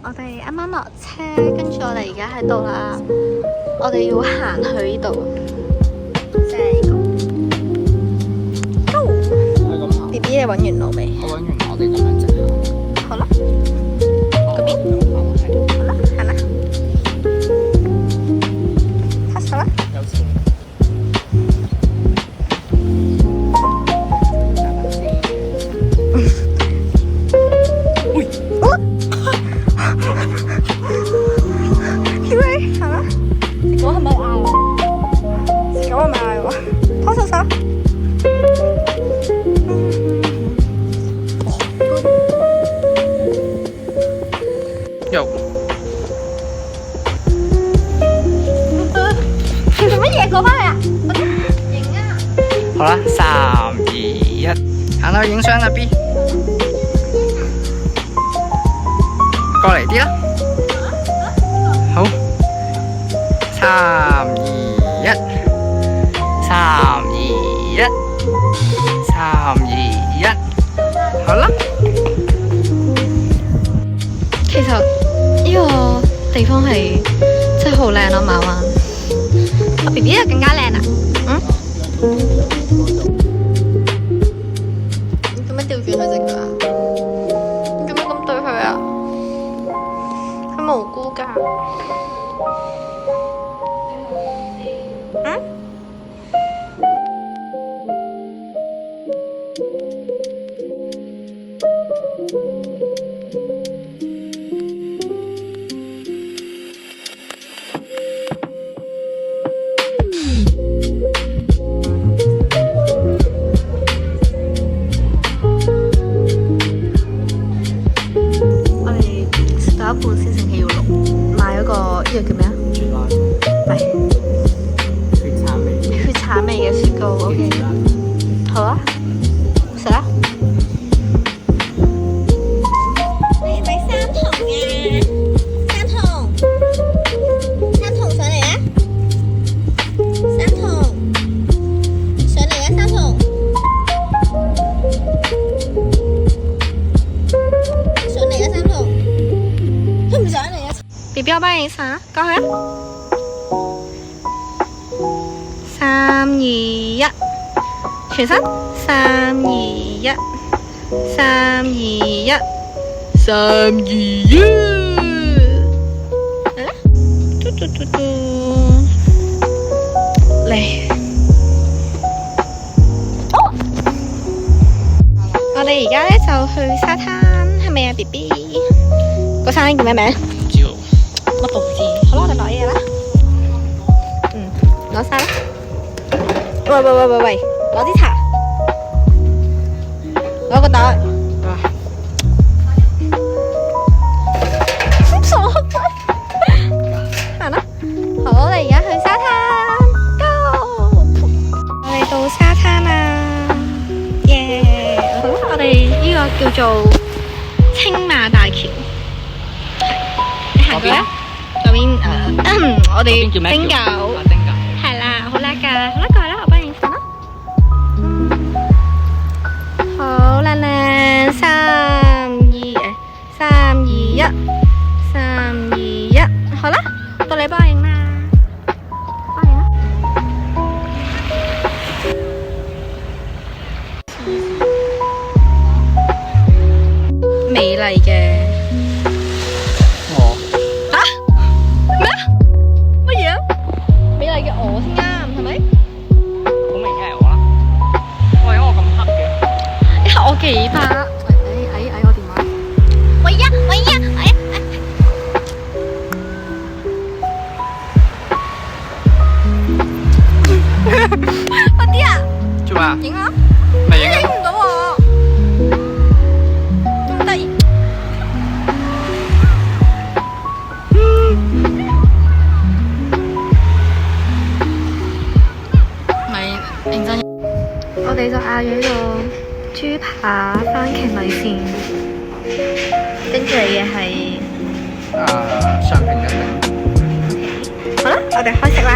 我哋啱啱落車，跟住我哋而家喺度啦。我哋要行去呢度，即係呢個。B B 你揾完路未？我揾完，我哋咁樣直行。好啦，嗰邊。好啦，行啦。拍手啦！有錢。我係咪嗌我？狗係咪嗌我？拖手手。有。你做乜嘢過翻嚟啊？影啊！好啦，3、2、1，行啦，影相啦 B。過嚟啲啦。好。3、2、1，3、2、1，3、2、1，好啦。其實呢個地方係真係好靚咯，馬灣。我 B B 又更加靚啦。你做咩調轉佢隻腳啊？你做咩咁對佢啊？佢無辜㗎。我哋食到一半先醒起要錄，買嗰個呢個叫咩啊？唔係血橙味嘅雪糕。OK， 好啊，食啦。你係咪三筒啊？三筒上嚟啊！三筒上嚟啊！三筒上嚟啊！三筒，佢唔上嚟啊 ！BB 我幫你影相啊，過去啊！3、2、1，全身。3、2、1，3、2、1，3、2、1，嚟啦！嘟嘟嘟嘟，嚟。我哋而家咧就去沙灘，係咪啊 BB？個沙灘叫咩名？唔知喎。乜都唔知。好啦，我哋攞嘢啦。攞晒啦。喂，攞啲茶，攞個袋。傻仔，行啦。好，我哋而家去沙灘 ，Go！ 我哋到沙灘啦，耶！好，我哋呢個叫做青馬大橋。你行過啦？嗰邊我哋丁九。係啦，好叻㗎，好啦，過嚟啦，我幫你影相啦。好靚靚，3、2、1，3、2、1，好啦，到你幫我影啦，幫我影啦。美麗嘅。咩？乜嘢啊？美麗嘅我先啱，係咪？好明顯係我啦。喂，我咁黑嘅。我幾怕。哎，我電話。喂呀！快啲啊！做咩啊？影啊！咪影啊！影唔到我。咁得意。咪認真。我哋就嗌咗呢個豬扒番茄米線，跟住嚟嘅係雙拼一定。好啦，我哋開食啦。